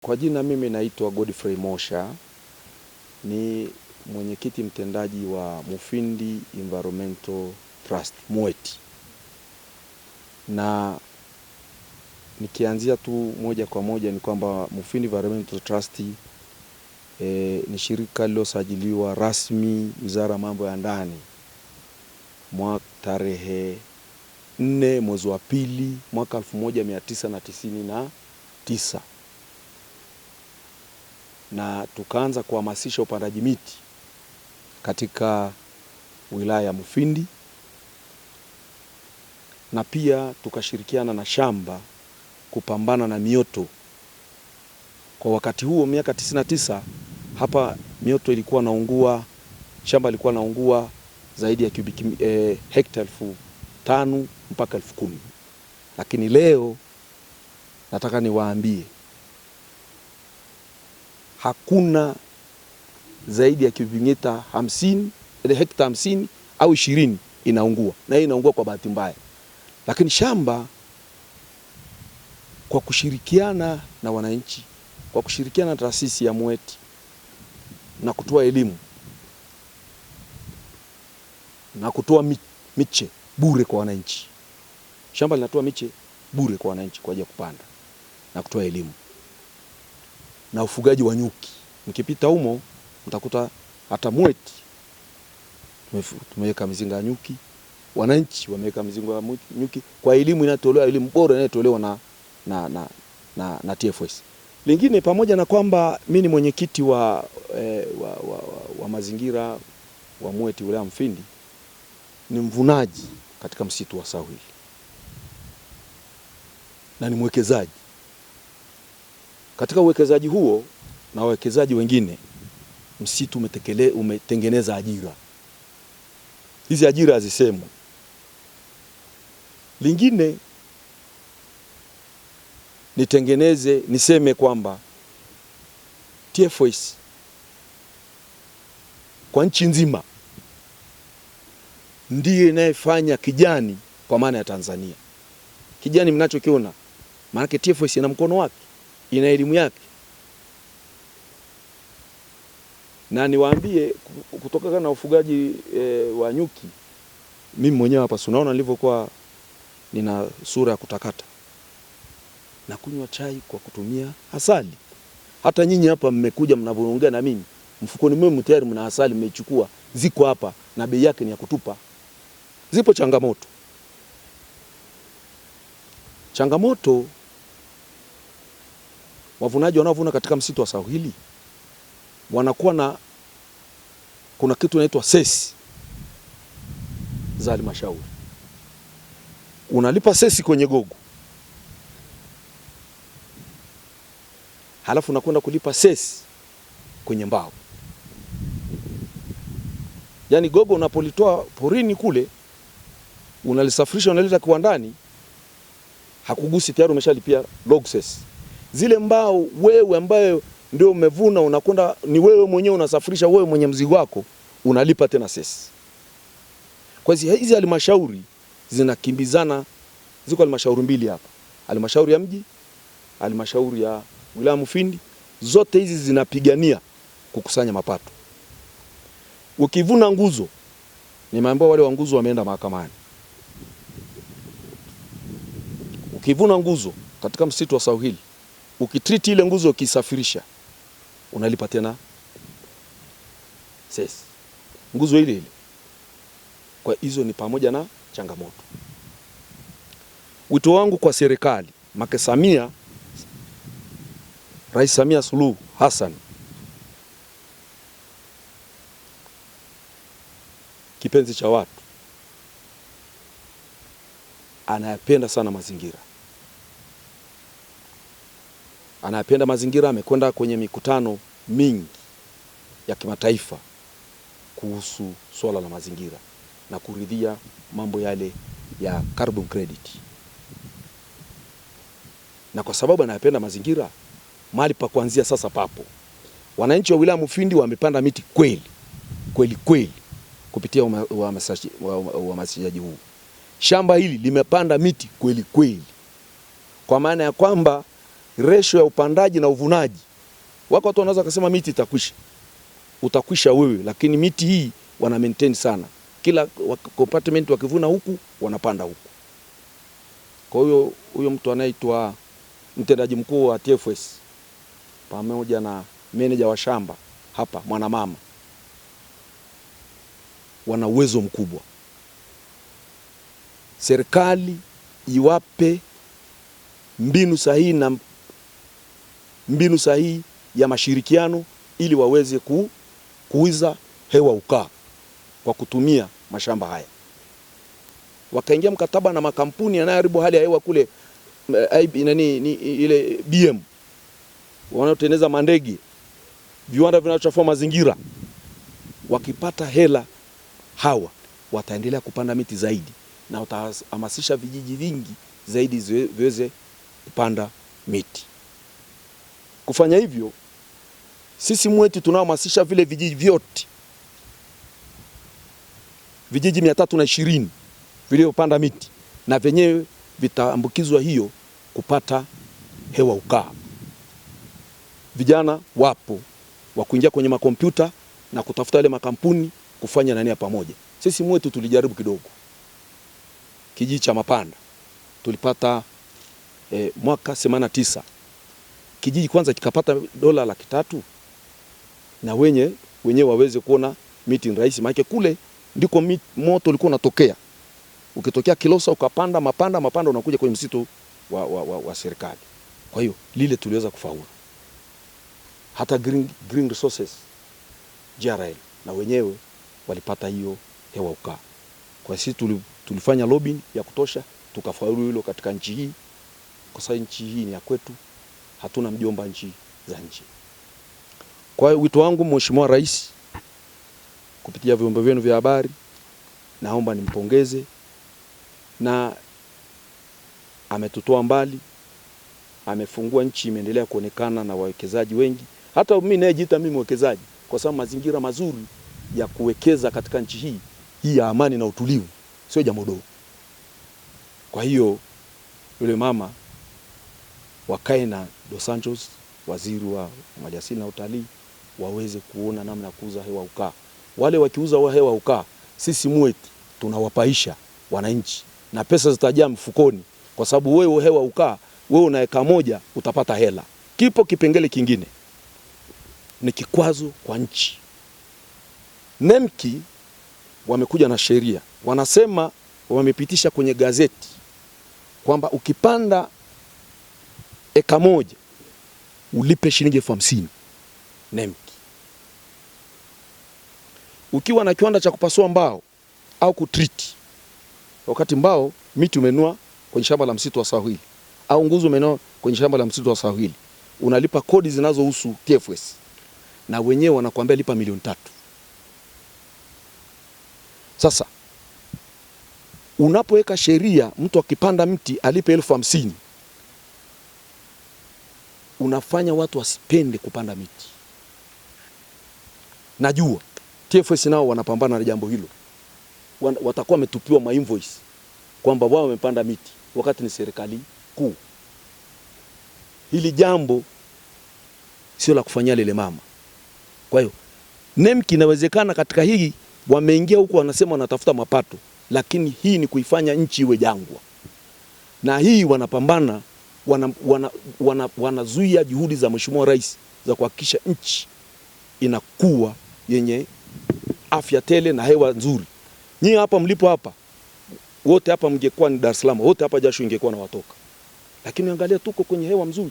Kwa jina mimi naitwa Godfrey Mosha, ni mwenyekiti mtendaji wa Mufindi Environmental Trust MUET. Na nikianzia tu moja kwa moja ni kwamba Mufindi Environmental Trust ni shirika lililosajiliwa rasmi Wizara ya Mambo ya Ndani mwaka tarehe 4 mwezi wa pili mwaka 1999. Na tukaanza kuhamasisha upandaji miti katika wilaya ya Mufindi, na pia tukashirikiana na shamba kupambana na mioto. Kwa wakati huo miaka 99 hapa mioto ilikuwa naungua, shamba ilikuwa naungua zaidi ya hekta 5,000 mpaka 10,000. Lakini leo nataka niwaambie hakuna zaidi ya mita 50, hekta 50 au 20 inaungua, na hii inaungua kwa bahati mbaya. Lakini shamba kwa kushirikiana na wananchi, kwa kushirikiana na taasisi ya MUET na kutoa elimu na kutoa miche bure kwa wananchi. Shamba linatoa miche bure kwa wananchi kwa ajili ya kupanda na kutoa elimu. Na ufugaji wa nyuki, mkipita humo mtakuta hata MUET tumeweka mizinga ya nyuki, wananchi wameweka mizinga ya nyuki kwa elimu inayotolewa, elimu bora inayotolewa na TFS. Lingine, pamoja na kwamba mimi ni mwenyekiti wa mazingira wa MUET wilaya Mufindi, ni mvunaji katika msitu wa Sawili na ni mwekezaji. Katika uwekezaji huo na wawekezaji wengine, msitu umetengeneza ajira. Hizi ajira hazisemwi. Lingine niseme kwamba TFS kwa nchi nzima ndiye inayefanya kijani kwa maana ya Tanzania. Kijani mnachokiona, maana TFS ina mkono wake, ina elimu yake. Na niwaambie kutokana na ufugaji wa nyuki, mimi mwenyewe hapa unaona nilivyokuwa nina sura ya kutakata, na kunywa chai kwa kutumia asali. Hata nyinyi hapa mmekuja mnavyoongea na mimi, mfukoni mwenu tayari mna asali mmechukua, ziko hapa na bei yake ni ya kutupa. Zipo changamoto wavunaji wanaovuna katika msitu wa Sawili wanakuwa kuna kitu inaitwa sesi za halmashauri. Unalipa sesi kwenye gogo, halafu unakwenda kulipa sesi kwenye mbao. Yaani gogo unapolitoa porini kule, unalisafirisha unaleta kiwandani, hakugusi, tayari umeshalipia log sesi. Zile mbao wewe ambaye ndio umevuna unakwenda, ni wewe mwenyewe unasafirisha, wewe mwenye mzigo wako, unalipa tena sesi. Kwa hizi halmashauri zinakimbizana. Ziko halmashauri mbili hapa, halmashauri ya mji, halmashauri ya wilaya Mufindi. Zote hizi zinapigania kukusanya mapato. Ukivuna nguzo, nimeambiwa wale wa nguzo wameenda mahakamani. Ukivuna nguzo katika msitu wa Sawili, ukitreat ile nguzo ukisafirisha, unalipa tena sesi nguzo ile ile. Kwa hizo ni pamoja na changamoto. Wito wangu kwa serikali, Rais Samia Suluhu Hassan, kipenzi cha watu, anayapenda sana mazingira. Anayapenda mazingira, amekwenda kwenye mikutano mingi ya kimataifa kuhusu swala la mazingira na kuridhia mambo yale ya carbon credit. Na kwa sababu anayapenda mazingira, mahali pa kuanzia sasa papo. Wananchi wa wilaya Mufindi wamepanda miti kweli kupitia uhamasishaji huu. Shamba hili limepanda miti kweli, kwa maana ya kwamba ratio ya upandaji na uvunaji. Wako watu wanaweza kusema miti itakwisha. Utakwisha wewe, lakini miti hii wana maintain sana. Kila compartment wakivuna huku wanapanda huku. Kwa hiyo huyo mtu anaitwa mtendaji mkuu wa TFS pamoja na meneja wa shamba hapa Mwanamama wana uwezo mkubwa. Serikali iwape mbinu sahihi ya mashirikiano ili waweze kuuza hewa ukaa kwa kutumia mashamba haya. Wakaingia mkataba na makampuni yanayoharibu hali ya hewa kule, ile BM wanaotengeneza mandege, viwanda vinavyochafua mazingira. Wakipata hela hawa wataendelea kupanda miti zaidi na watahamasisha vijiji vingi zaidi viweze kupanda miti. Kufanya hivyo, sisi mwetu tunahamasisha vile vijiji vyote, vijiji 320 vilivyopanda miti, na venyewe vitaambukizwa hiyo kupata hewa ukaa. Vijana wapo wa kuingia kwenye makompyuta na kutafuta yale makampuni kufanya nani pamoja. Sisi mwetu tulijaribu kidogo. Kijiji cha Mapanda tulipata mwaka 89. Kijiji kwanza kikapata dola 300 na wenyewe waweze kuona miti ni rahisi, maana kule ndiko moto ulikuwa unatokea. Ukitokea Kilosa ukapanda Mapanda unakuja kwenye msitu wa serikali. Kwa hiyo lile tuliweza kufaulu. Hata Green Resources GRL na wenyewe walipata hiyo hewa ukaa. Kwa sisi tulifanya lobbying ya kutosha, tukafaulu hilo katika nchi hii. Kwa sababu nchi hii ni ya kwetu, hatuna mjomba nchi za nchi. Kwa hiyo wito wangu Mheshimiwa Rais kupitia vyombo vyenu vya habari, naomba nimpongeze, na ametutoa mbali, amefungua nchi, imeendelea kuonekana na wawekezaji wengi. Hata mimi nayejiita mimi mwekezaji, kwa sababu mazingira mazuri ya kuwekeza katika nchi hii ya amani na utulivu sio jambo dogo. Kwa hiyo yule mama wakae na Dos Santos, waziri wa maliasili na utalii, waweze kuona namna ya kuuza hewa ukaa. Wale wakiuza hewa ukaa, sisi mwetu tunawapaisha wananchi na pesa zitajaa mfukoni, kwa sababu wewe hewa ukaa, wewe una eka moja utapata hela. Kipo kipengele kingine ni kikwazo kwa nchi. NEMKI wamekuja na sheria, wanasema wamepitisha kwenye gazeti kwamba ukipanda eka moja ulipe shilingi 50,000 NEMKI. Ukiwa na kiwanda cha kupasua mbao au kutreat, wakati mbao miti umenua kwenye shamba la msitu wa Sahili au nguzo umenua kwenye shamba la msitu wa Sahili, unalipa kodi zinazohusu TFS, na wenyewe wanakuambia lipa milioni 3. Sasa unapoweka sheria mtu akipanda mti alipe 50,000, unafanya watu wasipende kupanda miti. Najua TFS nao wanapambana na jambo hilo. Watakuwa wametupiwa ma invoice kwamba wao wamepanda miti wakati ni serikali kuu. Hili jambo sio la kufanyia lele mama. Kwa hiyo NEMKI inawezekana katika hii wameingia huko wanasema wanatafuta mapato, lakini hii ni kuifanya nchi iwe jangwa. Na hii wanapambana, wanazuia juhudi za Mheshimiwa Rais za kuhakikisha nchi inakuwa yenye afya tele na hewa nzuri. Nyinyi hapa mlipo hapa, wote hapa mngekuwa ni Dar es Salaam, wote hapa jasho ingekuwa na watoka. Lakini angalia tuko kwenye hewa mzuri.